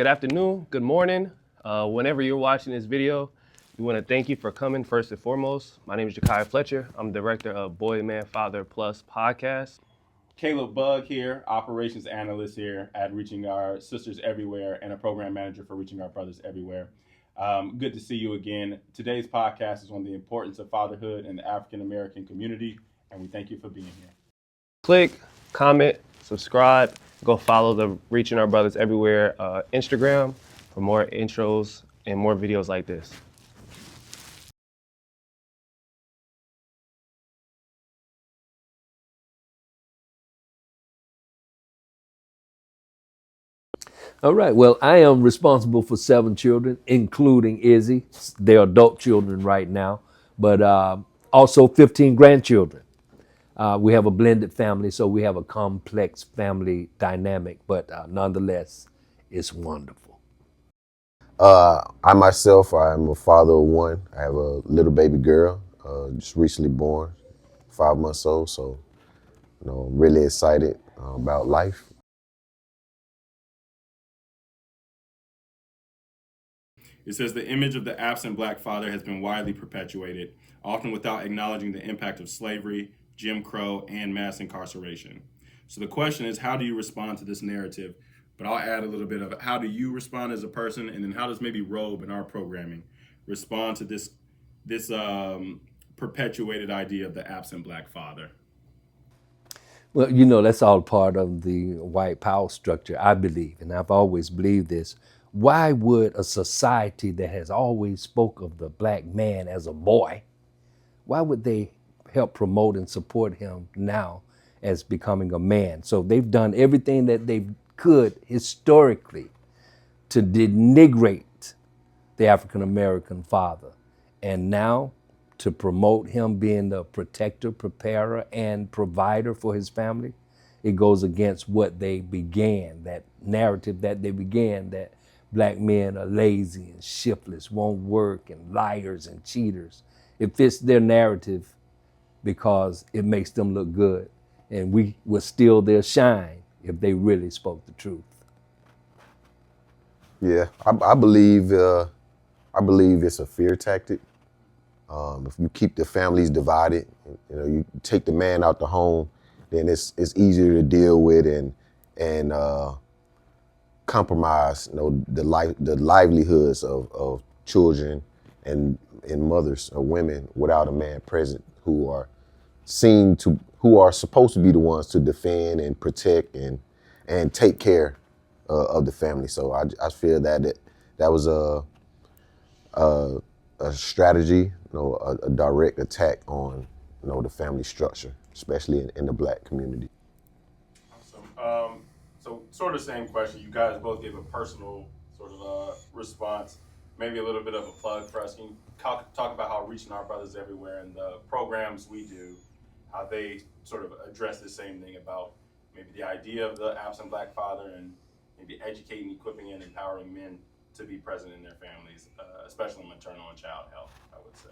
Good afternoon, good morning. Whenever you're watching this video, we want to thank you for coming first and foremost. My name is Jakai Fletcher. I'm director of Boy, Man, Father Plus podcast. Caleb Bug here, operations analyst here at Reaching Our Sisters Everywhere and a program manager for Reaching Our Brothers Everywhere. Good to see you again. Today's podcast is on the importance of fatherhood in the African American community, and we thank you for being here. Click, comment, subscribe, go follow the Reaching Our Brothers Everywhere Instagram for more intros and more videos like this. All right. Well, I am responsible for 7 children, including Izzy. They're adult children right now, but also 15 grandchildren. We have a blended family, so we have a complex family dynamic, but nonetheless, it's wonderful. I myself, I'm a father of one. I have a little baby girl, just recently born, 5 months old. So, I'm really excited about life. It says the image of the absent black father has been widely perpetuated, often without acknowledging the impact of slavery, Jim Crow, and mass incarceration. So the question is, how do you respond to this narrative? But I'll add a little bit of how do you respond as a person, and then how does maybe Robe in our programming respond to this perpetuated idea of the absent black father? Well, that's all part of the white power structure, I believe, and I've always believed this. Why would a society that has always spoke of the black man as a boy, why would they help promote and support him now as becoming a man? So they've done everything that they could historically to denigrate the African American father. And now to promote him being the protector, preparer, and provider for his family, it goes against what they began, that narrative that they began, that black men are lazy and shiftless, won't work, and liars and cheaters. It fits their narrative because it makes them look good. And we will steal their shine if they really spoke the truth. Yeah, I believe it's a fear tactic. If you keep the families divided, you take the man out the home, then it's easier to deal with and compromise, the livelihoods of children and mothers or women without a man present who are supposed to be the ones to defend and protect and take care of the family. So I feel that was a strategy, a direct attack on the family structure, especially in the black community. Awesome. So sort of same question. You guys both gave a personal sort of response, maybe a little bit of a plug for us. Can you talk about how Reaching Our Brothers Everywhere and the programs we do, how they sort of address the same thing about maybe the idea of the absent black father and maybe educating, equipping, and empowering men to be present in their families, especially maternal and child health, I would say.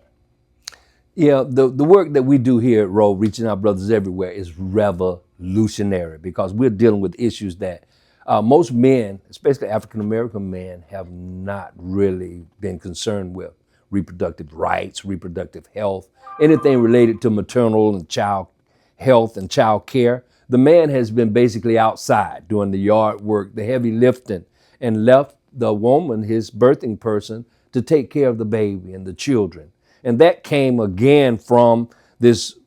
Yeah, the work that we do here at Roe, Reaching Our Brothers Everywhere, is revolutionary because we're dealing with issues that most men, especially African American men, have not really been concerned with. Reproductive rights, reproductive health, anything related to maternal and child health and child care. The man has been basically outside doing the yard work, the heavy lifting, and left the woman, his birthing person, to take care of the baby and the children. And that came again from this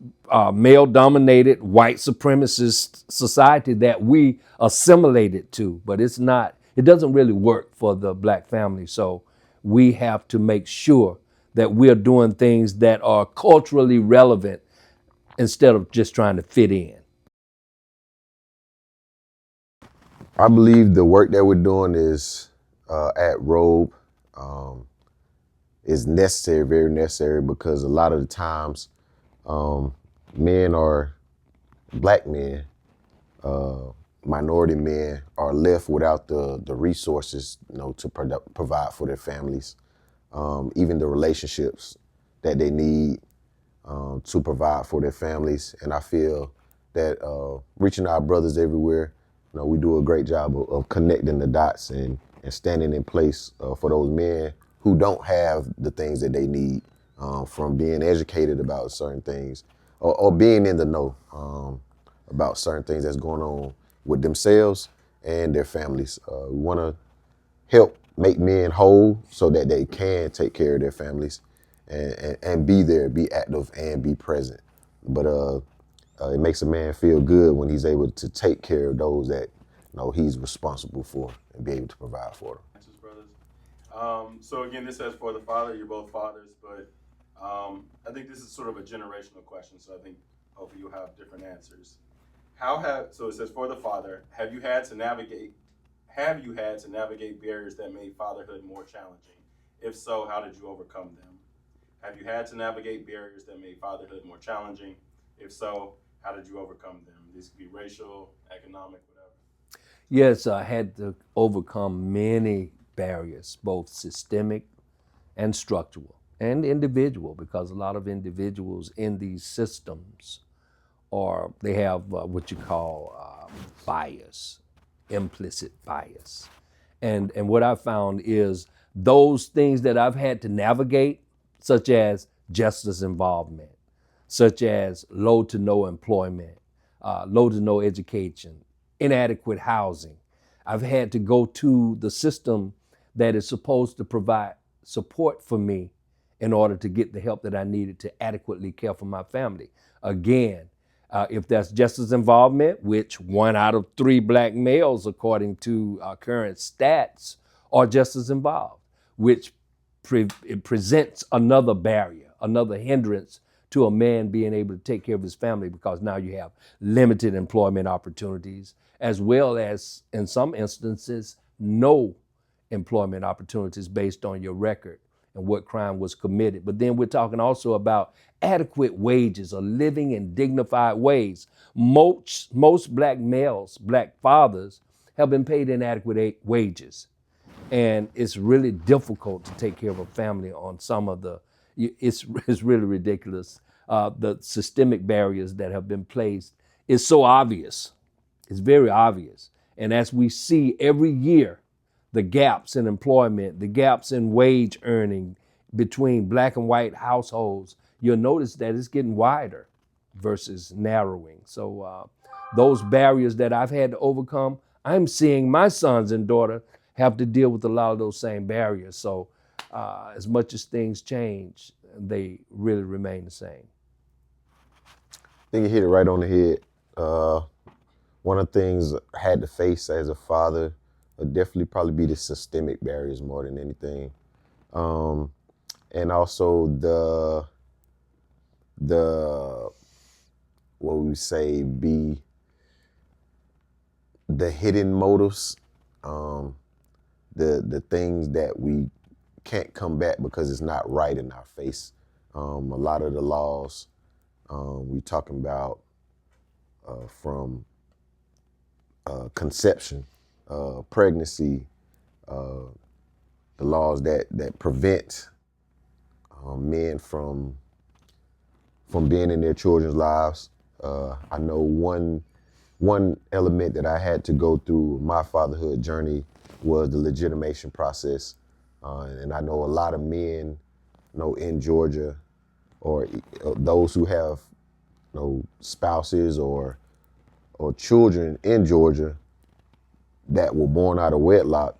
male-dominated white supremacist society that we assimilated to, but it doesn't really work for the black family. So we have to make sure that we're doing things that are culturally relevant instead of just trying to fit in. I believe the work that we're doing is at Robe is necessary, very necessary, because a lot of the times black men, minority men are left without the resources, to provide for their families, even the relationships that they need to provide for their families. And I feel that Reaching Our Brothers Everywhere, we do a great job of connecting the dots and and standing in place for those men who don't have the things that they need, from being educated about certain things or being in the know about certain things that's going on with themselves and their families. We want to help make men whole so that they can take care of their families and be there, be active, and be present. But it makes a man feel good when he's able to take care of those that he's responsible for and be able to provide for them. Answers, brothers. So again, this says for the father. You're both fathers, but I think this is sort of a generational question. So I think hopefully you'll have different answers. So it says for the father. Have you had to navigate barriers that made fatherhood more challenging? If so, how did you overcome them? Have you had to navigate barriers that made fatherhood more challenging? If so, how did you overcome them? These could be racial, economic, whatever. Yes, I had to overcome many barriers, both systemic and structural and individual, because a lot of individuals in these systems they have what you call bias, implicit bias. And what I found is those things that I've had to navigate, such as justice involvement, such as low to no employment, low to no education, inadequate housing. I've had to go to the system that is supposed to provide support for me in order to get the help that I needed to adequately care for my family. Again, if that's justice involvement, which 1 out of 3 black males, according to current stats, are justice involved, which it presents another barrier, another hindrance to a man being able to take care of his family, because now you have limited employment opportunities, as well as, in some instances, no employment opportunities based on your record and what crime was committed. But then we're talking also about adequate wages, or living in dignified ways. Most black males, black fathers, have been paid inadequate wages. And it's really difficult to take care of a family on some of it's really ridiculous. The systemic barriers that have been placed is so obvious. It's very obvious. And as we see every year, the gaps in employment, the gaps in wage earning between black and white households, you'll notice that it's getting wider versus narrowing. So those barriers that I've had to overcome, I'm seeing my sons and daughter have to deal with a lot of those same barriers. So as much as things change, they really remain the same. I think you hit it right on the head. One of the things I had to face as a father would definitely probably be the systemic barriers more than anything. And also the what we say be the hidden motives, the things that we can't combat because it's not right in our face. A lot of the laws we talking about from conception, pregnancy, the laws that prevent men from being in their children's lives. I know one element that I had to go through my fatherhood journey was the legitimation process, and I know a lot of men, in Georgia, or those who have, spouses or children in Georgia that were born out of wedlock.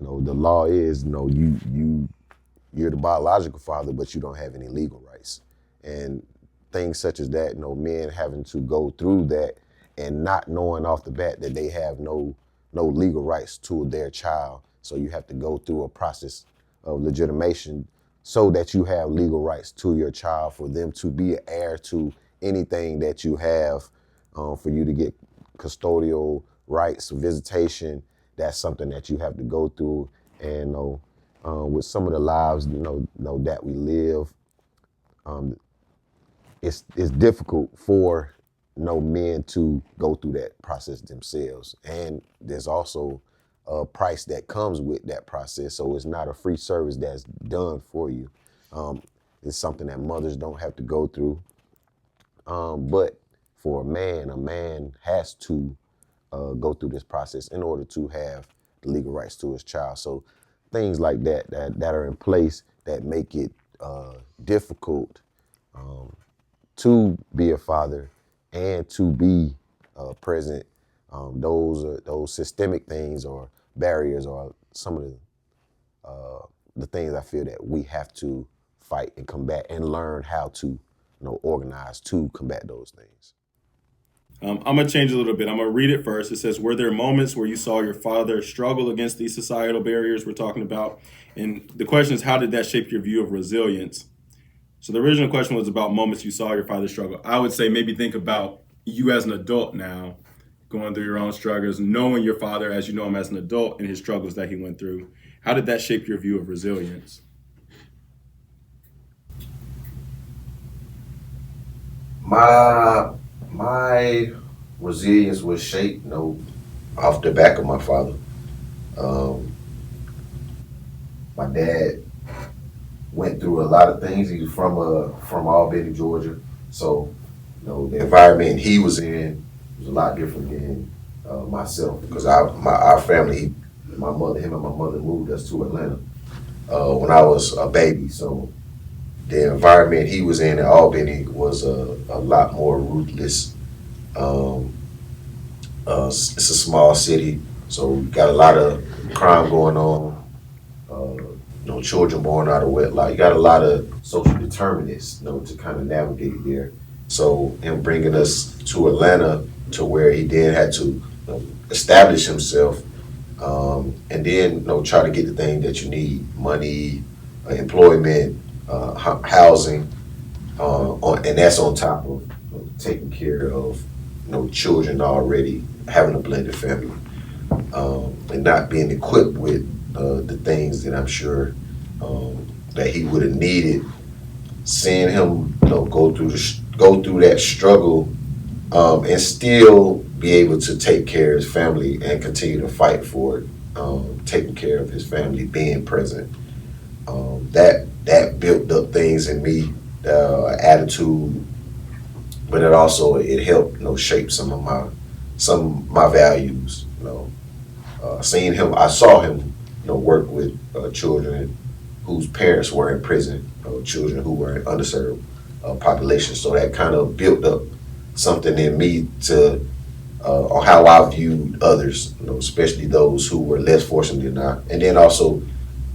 The law is, you're the biological father, but you don't have any legal rights. And things such as that, men having to go through that and not knowing off the bat that they have no legal rights to their child. So you have to go through a process of legitimation so that you have legal rights to your child, for them to be an heir to anything that you have, for you to get custodial rights, visitation. That's something that you have to go through. And with some of the lives that we live, it's difficult for men to go through that process themselves. And there's also a price that comes with that process. So it's not a free service that's done for you. It's something that mothers don't have to go through. But for a man has to go through this process in order to have the legal rights to his child. So things like that are in place that make it difficult to be a father and to be present. Those systemic things or barriers are some of the things I feel that we have to fight and combat and learn how to organize to combat those things. I'm going to change a little bit. I'm going to read it first. It says, were there moments where you saw your father struggle against these societal barriers we're talking about? And the question is, how did that shape your view of resilience? So the original question was about moments you saw your father struggle. I would say maybe think about you as an adult now, going through your own struggles, knowing your father as you know him as an adult and his struggles that he went through. How did that shape your view of resilience? My resilience was shaped, off the back of my father. My dad went through a lot of things. He was from Albany, Georgia, so the environment he was in was a lot different than myself, because our family, him and my mother moved us to Atlanta when I was a baby. So the environment he was in Albany was a lot more ruthless. It's a small city, so we got a lot of crime going on. Children born out of wedlock. You got a lot of social determinants, to kind of navigate there. So him bringing us to Atlanta, to where he then had to establish himself, and then try to get the thing that you need: money, employment, housing, and that's on top of taking care of children already, having a blended family, and not being equipped with the things that I'm sure that he would have needed. Seeing him go through that struggle, and still be able to take care of his family and continue to fight for it, taking care of his family, being present. That built up things in me, attitude, but it helped shape some of my values. I saw him work with children whose parents were in prison, children who were in underserved populations. So that kind of built up something in me to on how I viewed others, especially those who were less fortunate than I. And then also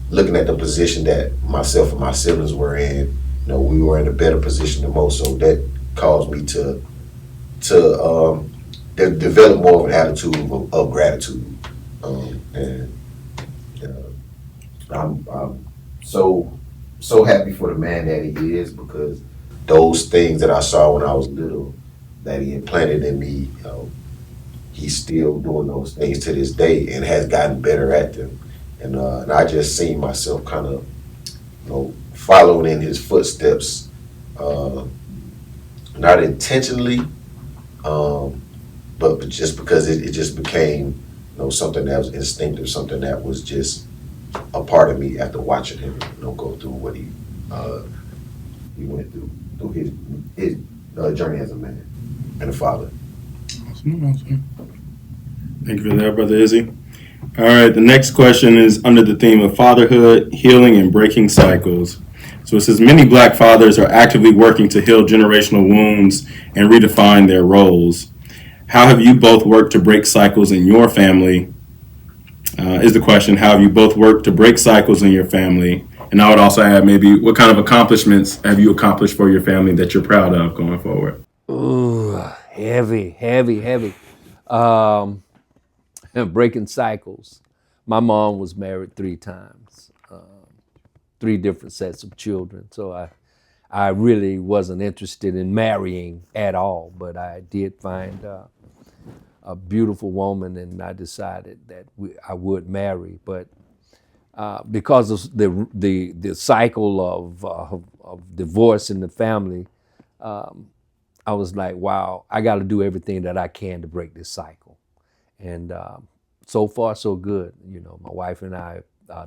looking at the position that myself and my siblings were in, we were in a better position than most. So that caused me to develop more of an attitude of gratitude. And I'm so happy for the man that he is, because those things that I saw when I was little that he implanted in me, he's still doing those things to this day and has gotten better at them. And I just seen myself kind of, following in his footsteps, not intentionally, but just because it just became, something that was instinctive, something that was just a part of me after watching him, go through what he went through his journey as a man and a father. Awesome. Thank you for that, Brother Izzy. All right, the next question is under the theme of fatherhood, healing, and breaking cycles. So it says, many Black fathers are actively working to heal generational wounds and redefine their roles. How have you both worked to break cycles in your family? Is the question. How have you both worked to break cycles in your family? And I would also add, maybe, what kind of accomplishments have you accomplished for your family that you're proud of going forward? Ooh, heavy. Breaking cycles. My mom was married 3 times, 3 different sets of children. So I really wasn't interested in marrying at all, but I did find a beautiful woman, and I decided that I would marry. But because of the cycle of divorce in the family, I was like, wow, I got to do everything that I can to break this cycle. And so far, so good. My wife and I,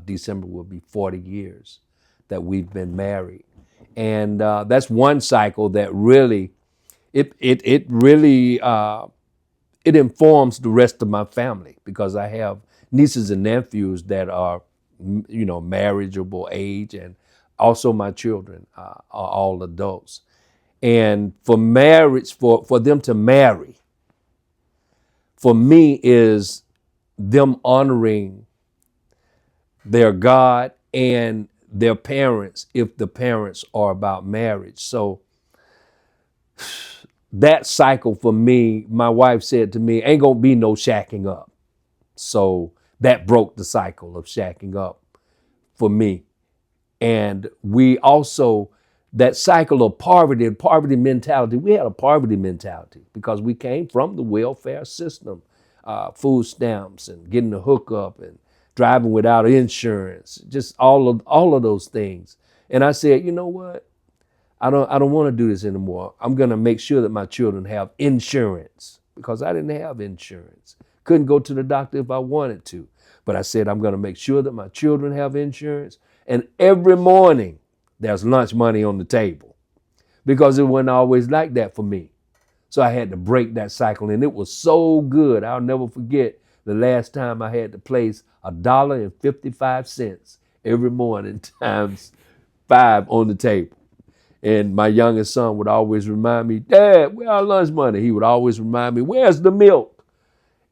December will be 40 years that we've been married. And that's one cycle that really, it informs the rest of my family, because I have nieces and nephews that are, marriageable age, and also my children are all adults. And for marriage, for them to marry, for me is them honoring their God and their parents if the parents are about marriage. So that cycle for me, my wife said to me, ain't gonna be no shacking up. So that broke the cycle of shacking up for me. And we also, that cycle of poverty mentality, we had a poverty mentality because we came from the welfare system, food stamps and getting the hookup and driving without insurance, just all of those things. And I said, you know what? I don't want to do this anymore. I'm going to make sure that my children have insurance because I didn't have insurance. Couldn't go to the doctor if I wanted to. But I said, I'm going to make sure that my children have insurance. And every morning there's lunch money on the table because it wasn't always like that for me. So I had to break that cycle, and it was so good. I'll never forget the last time I had to place $1.55 every morning times 5 on the table. And my youngest son would always remind me, Dad, where's our lunch money? He would always remind me, where's the milk?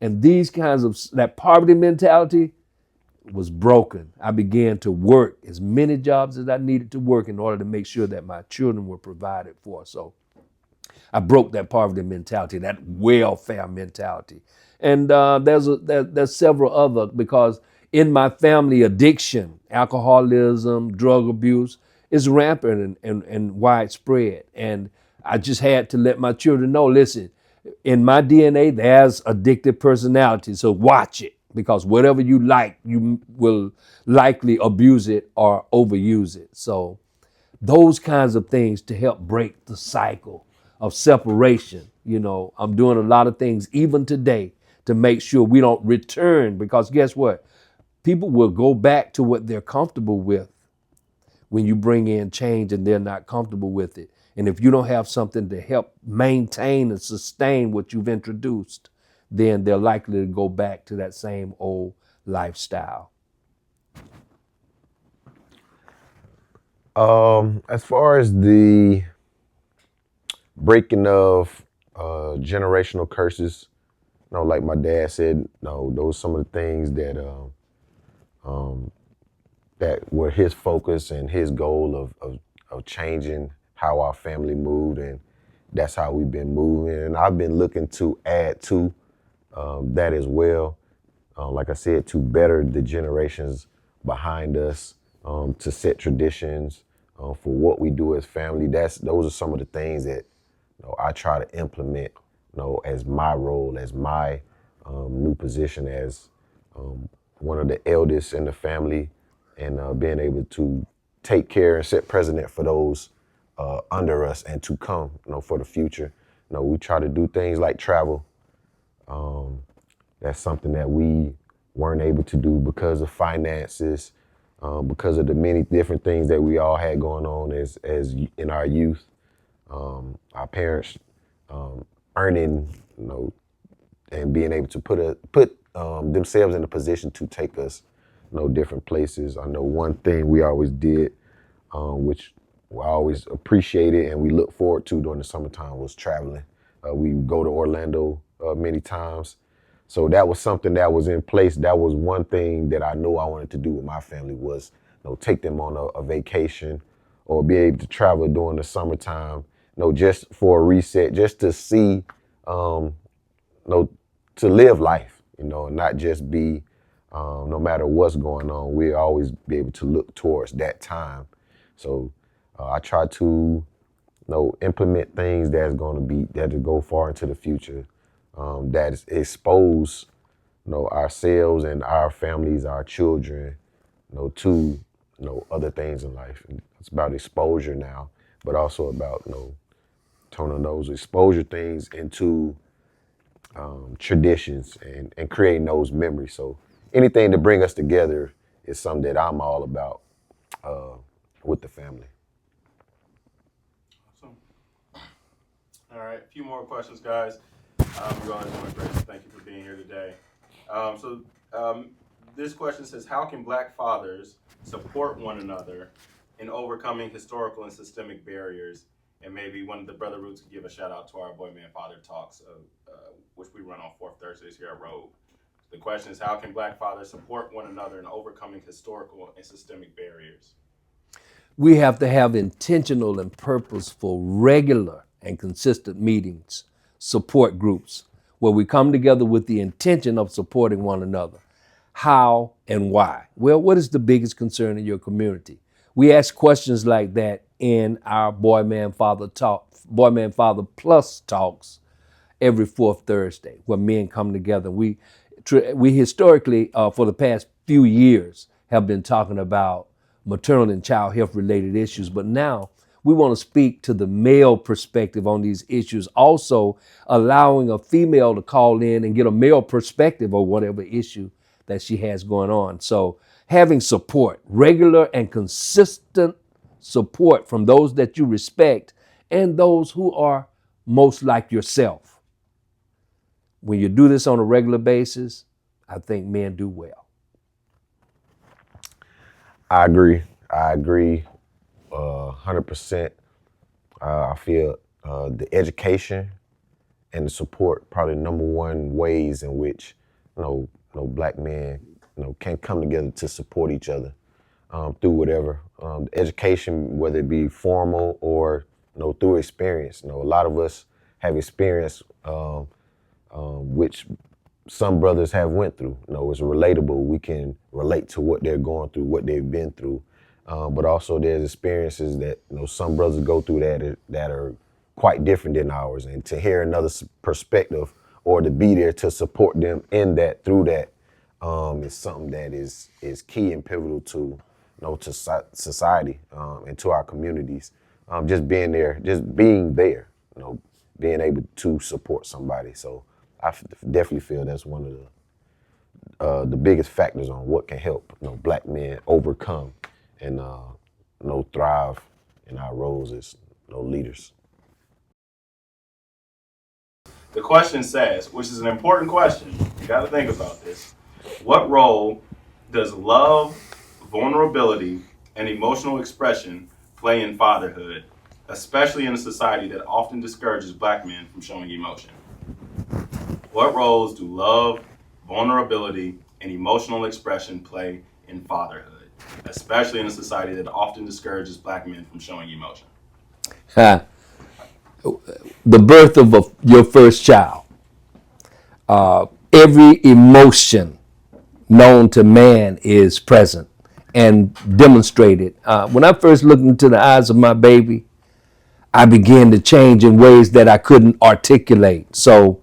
And these kinds of, that poverty mentality was broken. I began to work as many jobs as I needed to work in order to make sure that my children were provided for. So I broke that poverty mentality, that welfare mentality. And there's several other, because in my family, addiction, alcoholism, drug abuse is rampant and widespread. And I just had to let my children know, listen, in my DNA, there's addictive personality. So watch it, because whatever you like, you will likely abuse it or overuse it. So those kinds of things to help break the cycle of separation. I'm doing a lot of things even today to make sure we don't return, because guess what? People will go back to what they're comfortable with when you bring in change and they're not comfortable with it. And if you don't have something to help maintain and sustain what you've introduced, then they're likely to go back to that same old lifestyle. As far as the breaking of generational curses, like my dad said, those some of the things that that were his focus and his goal of changing how our family moved, and that's how we've been moving. And I've been looking to add to that as well. Like I said, to better the generations behind us, to set traditions for what we do as family. Those are some of the things that I try to implement, as my role, as my new position as one of the eldest in the family, and being able to take care and set precedent for those under us and to come, for the future. We try to do things like travel. That's something that we weren't able to do because of finances, because of the many different things that we all had going on as in our youth. Our parents earning, and being able to put themselves in a position to take us, different places. I know one thing we always did, which I always appreciated and we look forward to during the summertime, was traveling. We would go to Orlando many times. So that was something that was in place. That was one thing that I knew I wanted to do with my family, was take them on a vacation or be able to travel during the summertime, just for a reset, just to see, to live life, and not just be, no matter what's going on, we always be able to look towards that time. So I try to, implement things that go far into the future, that expose, ourselves and our families, our children, to, other things in life. And it's about exposure now, but also about, turning those exposure things into traditions and creating those memories. So anything to bring us together is something that I'm all about with the family. Awesome. All right, a few more questions, guys. You all are doing great. Thank you for being here today. This question says, how can Black fathers support one another in overcoming historical and systemic barriers? And maybe one of the Brotherhoods could give a shout out to our Boy Man Father Talks, which we run on 4th Thursdays here at Rogue. The question is, how can Black fathers support one another in overcoming historical and systemic barriers? We have to have intentional and purposeful, regular and consistent meetings, support groups, where we come together with the intention of supporting one another. How and why? Well, what is the biggest concern in your community? We ask questions like that in our Boy Man Father Plus talks every 4th Thursday, where men come together. We historically, for the past few years, have been talking about maternal and child health related issues, but now we want to speak to the male perspective on these issues, also allowing a female to call in and get a male perspective of whatever issue that she has going on. So having support, regular and consistent support from those that you respect and those who are most like yourself. When you do this on a regular basis, I think men do well. I agree. 100%. I feel the education and the support probably the number one ways in which Black men can come together to support each other through whatever education, whether it be formal or through experience. A lot of us have experience which some brothers have went through. It's relatable. We can relate to what they're going through, what they've been through. But also there's experiences that some brothers go through that are quite different than ours. And to hear another perspective or to be there to support them in that, through that, is something that is key and pivotal to to society and to our communities. Just being there, being able to support somebody. So I definitely feel that's one of the biggest factors on what can help Black men overcome and thrive in our roles as leaders. The question says, which is an important question, you got to think about this. What role does love, vulnerability, and emotional expression play in fatherhood, especially in a society that often discourages Black men from showing emotion? What roles do love, vulnerability, and emotional expression play in fatherhood, especially in a society that often discourages Black men from showing emotion? The birth of your first child, every emotion known to man is present and demonstrated. When I first looked into the eyes of my baby, I began to change in ways that I couldn't articulate. So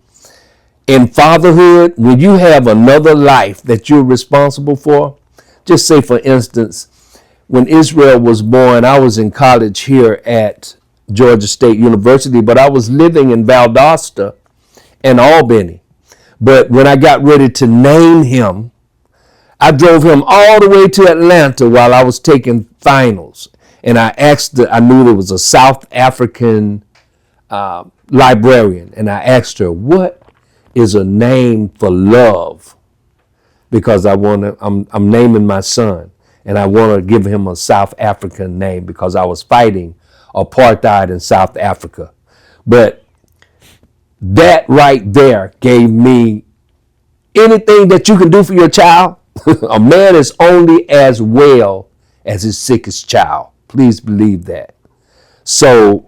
in fatherhood, when you have another life that you're responsible for, just say for instance, when Israel was born, I was in college here at Georgia State University, but I was living in Valdosta and Albany. But when I got ready to name him, I drove him all the way to Atlanta while I was taking finals. And I knew there was a South African librarian, and I asked her, what is a name for love? Because I'm naming my son, and I want to give him a South African name because I was fighting apartheid in South Africa. But that right there gave me anything that you can do for your child. A man is only as well as his sickest child. Please believe that. So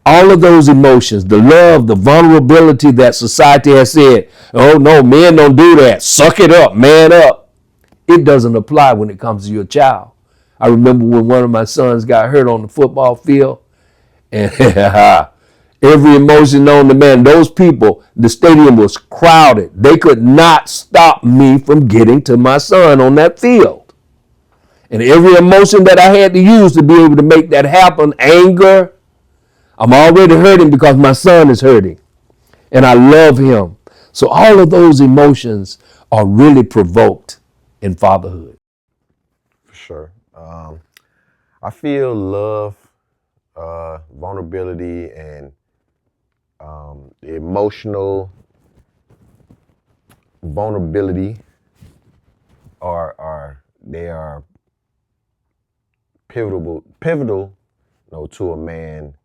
all of those emotions, the love, the vulnerability that society has said, oh no, men don't do that. Suck it up, man up. It doesn't apply when it comes to your child. I remember when one of my sons got hurt on the football field, and every emotion known to man, those people, the stadium was crowded. They could not stop me from getting to my son on that field. And every emotion that I had to use to be able to make that happen, anger, I'm already hurting because my son is hurting. And I love him. So all of those emotions are really provoked in fatherhood. For sure. I feel love, vulnerability, and emotional vulnerability they are pivotal, to a man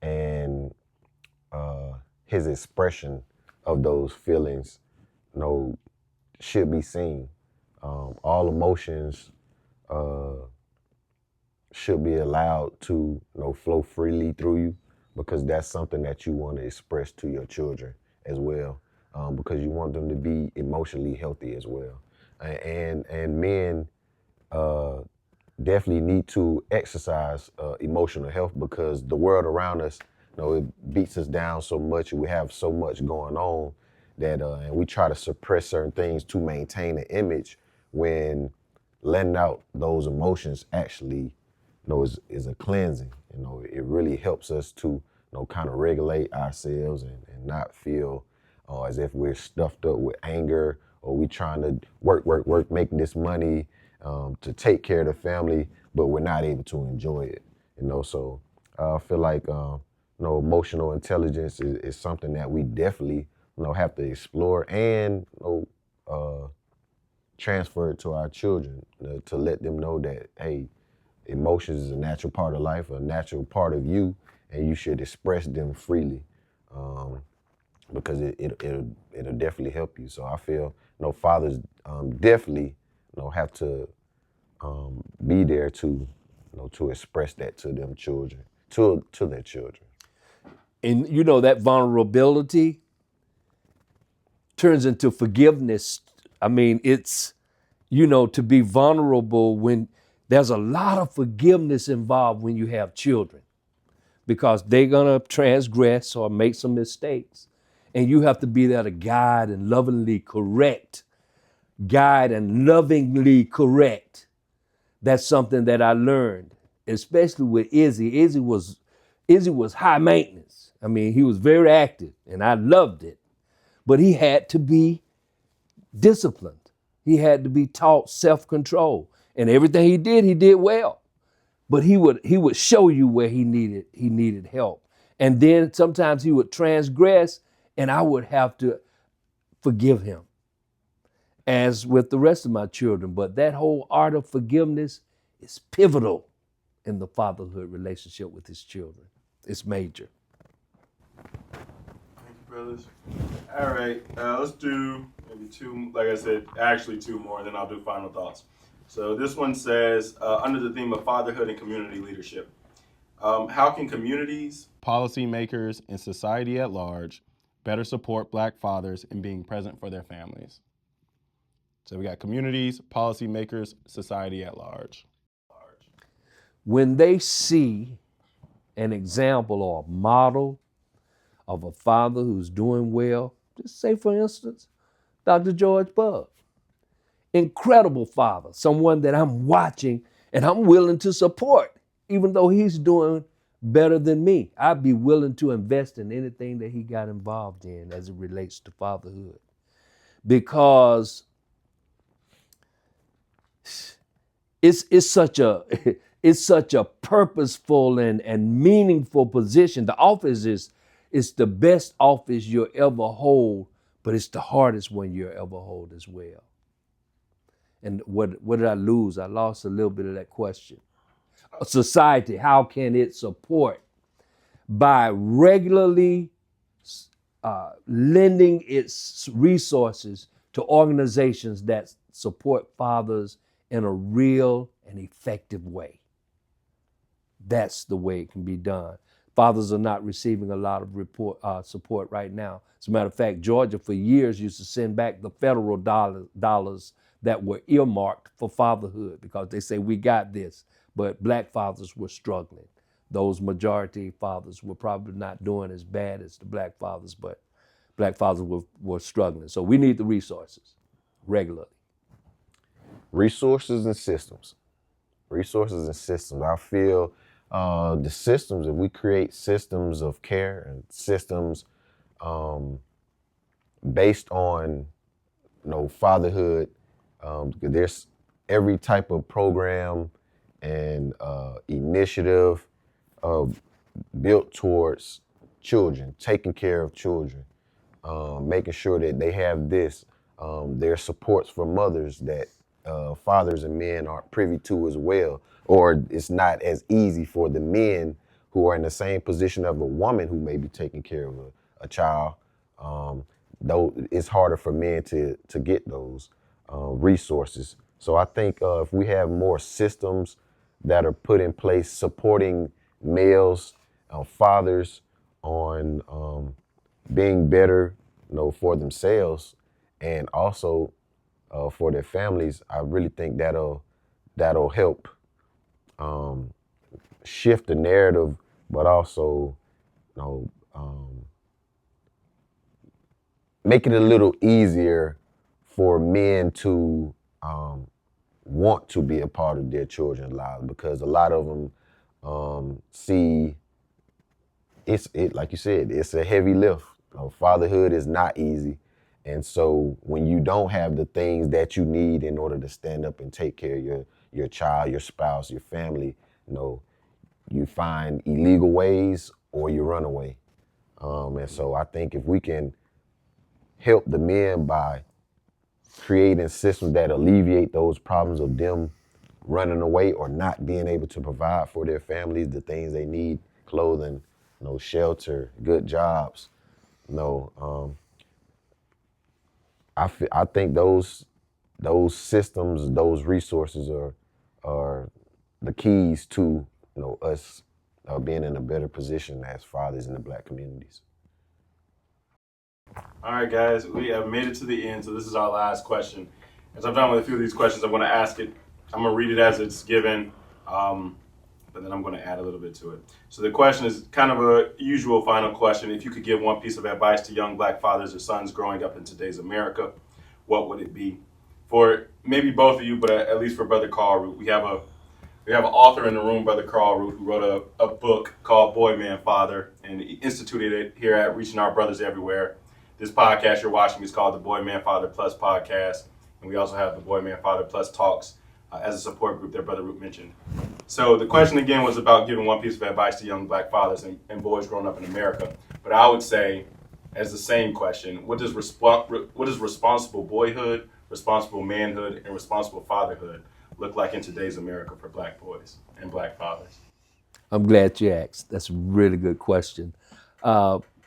and his expression of those feelings, should be seen. All emotions should be allowed to, flow freely through you, because that's something that you want to express to your children as well, because you want them to be emotionally healthy as well. And men definitely need to exercise emotional health, because the world around us, it beats us down so much. We have so much going on that, and we try to suppress certain things to maintain an image, when letting out those emotions actually, is a cleansing. It really helps us to, kind of regulate ourselves and not feel as if we're stuffed up with anger, or we trying to work, making this money to take care of the family, but we're not able to enjoy it. So I feel like emotional intelligence is something that we definitely have to explore and transfer it to our children, to let them know that, hey, emotions is a natural part of life, a natural part of you, and you should express them freely, because it'll definitely help you. So I feel, fathers definitely, have to be there to, to express that to them children, to their children. And that vulnerability turns into forgiveness. I mean, it's, to be vulnerable when there's a lot of forgiveness involved when you have children, because they're going to transgress or make some mistakes. And you have to be there to guide and lovingly correct. That's something that I learned, especially with Izzy. Izzy was high maintenance. I mean, he was very active and I loved it, but he had to be disciplined. He had to be taught self-control, and everything he did well. But he would show you where he needed help. And then sometimes he would transgress, and I would have to forgive him, as with the rest of my children. But that whole art of forgiveness is pivotal in the fatherhood relationship with his children. It's major. Thank you, brothers. All right, let's do maybe two, like I said, actually two more, and then I'll do final thoughts. So this one says, under the theme of fatherhood and community leadership, how can communities, policymakers, and society at large better support Black fathers in being present for their families? So we got communities, policymakers, society at large. When they see an example or a model of a father who's doing well, just say, for instance, Dr. George Bubb. Incredible father, someone that I'm watching and I'm willing to support, even though he's doing better than me. I'd be willing to invest in anything that he got involved in as it relates to fatherhood, because it's such a purposeful and meaningful position. The office is the best office you'll ever hold, but it's the hardest one you'll ever hold as well. And what did I lose? I lost a little bit of that question. Society, how can it support? By regularly lending its resources to organizations that support fathers in a real and effective way. That's the way it can be done. Fathers are not receiving a lot of support right now. As a matter of fact, Georgia for years used to send back the federal dollars that were earmarked for fatherhood, because they say, we got this, but Black fathers were struggling. Those majority fathers were probably not doing as bad as the Black fathers, but Black fathers were struggling. So we need the resources regularly. Resources and systems. I feel the systems, if we create systems of care and systems based on, fatherhood, there's every type of program and initiative built towards children, taking care of children, making sure that they have this. There's supports for mothers that fathers and men aren't privy to as well, or it's not as easy for the men who are in the same position of a woman who may be taking care of a child. Though it's harder for men to get those resources. So I think if we have more systems that are put in place supporting males, fathers on being better, for themselves and also for their families, I really think that'll help shift the narrative, but also, you know, make it a little easier for men to want to be a part of their children's lives, because a lot of them see it like you said, it's a heavy lift. Fatherhood is not easy. And so when you don't have the things that you need in order to stand up and take care of your child, your spouse, your family, you find illegal ways or you run away. And so I think if we can help the men by creating systems that alleviate those problems of them running away or not being able to provide for their families the things they need, clothing, shelter, good jobs, I think those systems, those resources are the keys to us being in a better position as fathers in the Black communities. All right, guys, we have made it to the end, so this is our last question. As I'm done with a few of these questions, I'm going to ask it. I'm going to read it as it's given, but then I'm going to add a little bit to it. So the question is kind of a usual final question. If you could give one piece of advice to young Black fathers or sons growing up in today's America, what would it be? For maybe both of you, but at least for Brother Carl Root, we have an author in the room, Brother Carl Root, who wrote a book called Boy, Man, Father, and he instituted it here at Reaching Our Brothers Everywhere. This podcast you're watching is called the Boy, Man, Father Plus podcast, and we also have the Boy, Man, Father Plus Talks as a support group that Brother Root mentioned. So the question again was about giving one piece of advice to young Black fathers and boys growing up in America. But I would say, as the same question, what does responsible boyhood, responsible manhood, and responsible fatherhood look like in today's America for Black boys and Black fathers? I'm glad you asked. That's a really good question.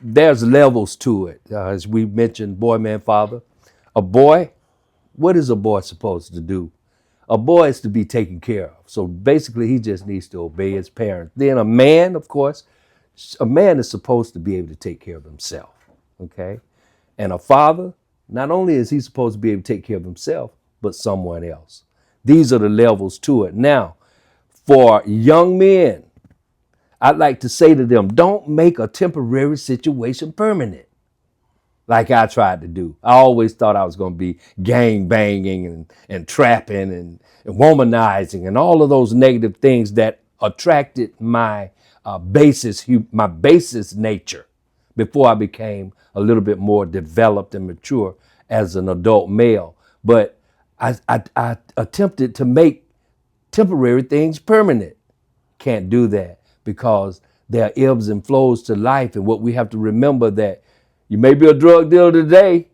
There's levels to it. As we mentioned, boy, man, father. A boy, what is a boy supposed to do? A boy is to be taken care of. So basically, he just needs to obey his parents. Then a man, of course, a man is supposed to be able to take care of himself, okay? And a father, not only is he supposed to be able to take care of himself, but someone else. These are the levels to it. Now, for young men, I'd like to say to them, don't make a temporary situation permanent, like I tried to do. I always thought I was going to be gang banging and trapping and womanizing and all of those negative things that attracted my basis nature before I became a little bit more developed and mature as an adult male. But I attempted to make temporary things permanent. Can't do that, because there are ebbs and flows to life. And what we have to remember, that you may be a drug dealer today,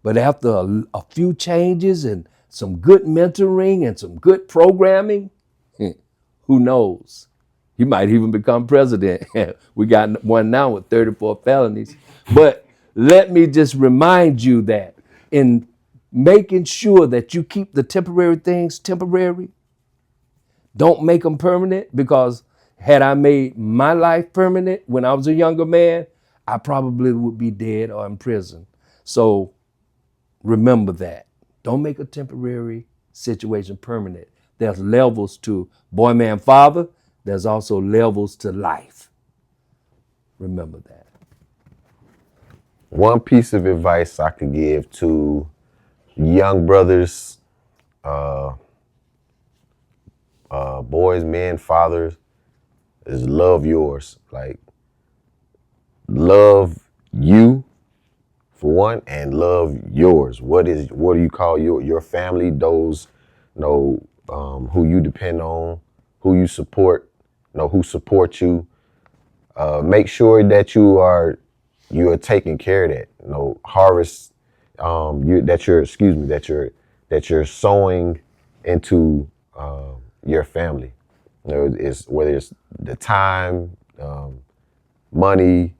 but after a few changes and some good mentoring and some good programming, who knows? You might even become president. We got one now with 34 felonies. But let me just remind you that in making sure that you keep the temporary things temporary, don't make them permanent, because had I made my life permanent when I was a younger man, I probably would be dead or in prison. So remember that. Don't make a temporary situation permanent. There's levels to boy, man, father. There's also levels to life. Remember that. One piece of advice I could give to young brothers, boys, men, fathers, is love yours. Like, love you for one, and love yours. What do you call your family? Those, who you depend on, who you support, who support you. Make sure that you are taking care of that. Harvest. That you're sowing into your family. You know, it's whether it's the time, money,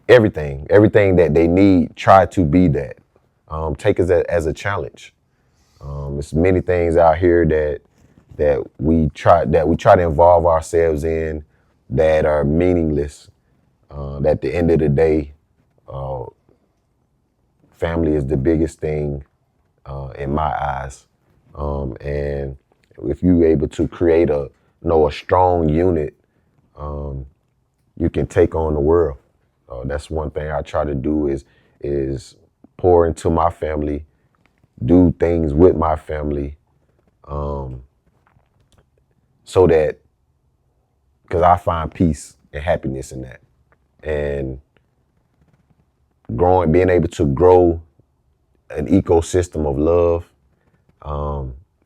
everything that they need. Try to be that. Take it as a challenge. There's many things out here that we try to involve ourselves in that are meaningless. At the end of the day, family is the biggest thing in my eyes. And if you're able to create a strong unit, you can take on the world. That's one thing I try to do is pour into my family, do things with my family, so that, because I find peace and happiness in that. And being able to grow an ecosystem of love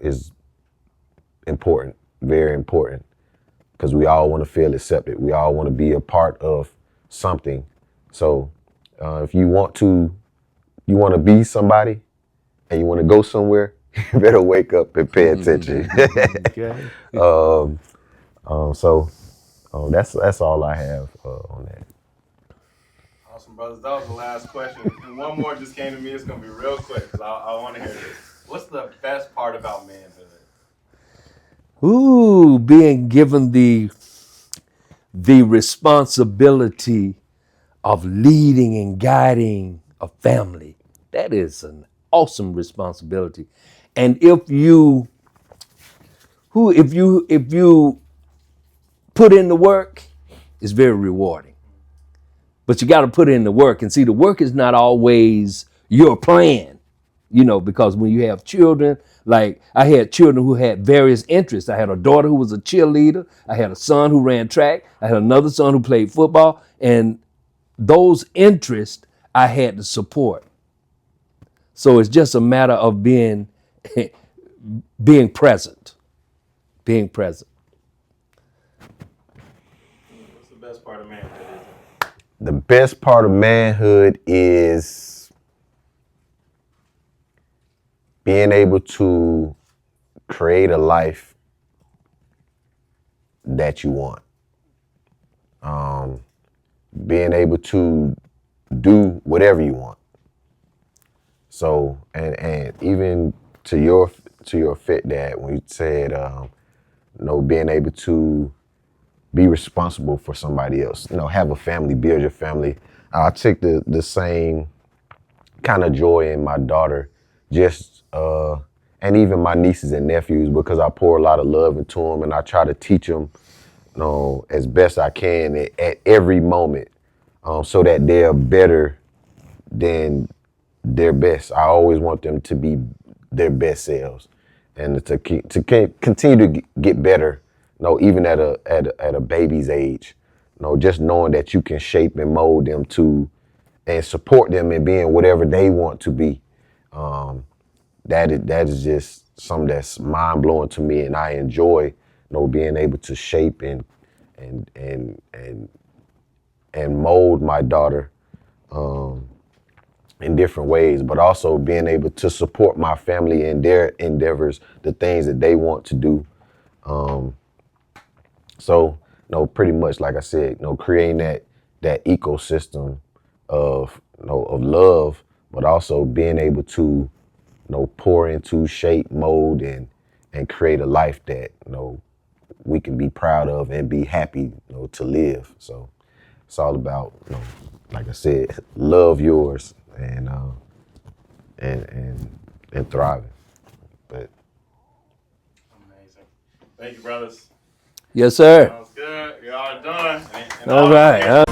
is important, very important, because we all want to feel accepted. We all want to be a part of something. So if you want to be somebody and you want to go somewhere, you better wake up and pay attention. Okay. So that's all I have on that. Awesome, brothers. That was the last question. And one more just came to me. It's going to be real quick because I want to hear this. What's the best part about manhood? Ooh, being given the responsibility of leading and guiding a family. That is an awesome responsibility. And if you put in the work, it's very rewarding. But you got to put in the work. And see, the work is not always your plan, because when you have children, like I had children who had various interests. I had a daughter who was a cheerleader. I had a son who ran track. I had another son who played football. And those interests I had to support. So it's just a matter of being present. Being present. What's the best part of manhood? The best part of manhood is being able to create a life that you want. Being able to do whatever you want. So, and even to your fit, Dad, when you said, being able to be responsible for somebody else, have a family, build your family. I take the same kind of joy in my daughter, and even my nieces and nephews, because I pour a lot of love into them and I try to teach them, as best I can at every moment, so that they're better than their best. I always want them to be their best selves, and to continue to get better. Even at a baby's age, just knowing that you can shape and mold them to, and support them in being whatever they want to be. That is just something that's mind blowing to me, and I enjoy, being able to shape and mold my daughter in different ways, but also being able to support my family in their endeavors, the things that they want to do. So, pretty much, like I said, creating that ecosystem of, of love, but also being able to, pour into, shape, mold, and create a life that, we can be proud of and be happy, to live. So it's all about, like I said, love yours and thriving. But Amazing. Thank you, brothers. Yes, sir. Sounds good. We are done. All right.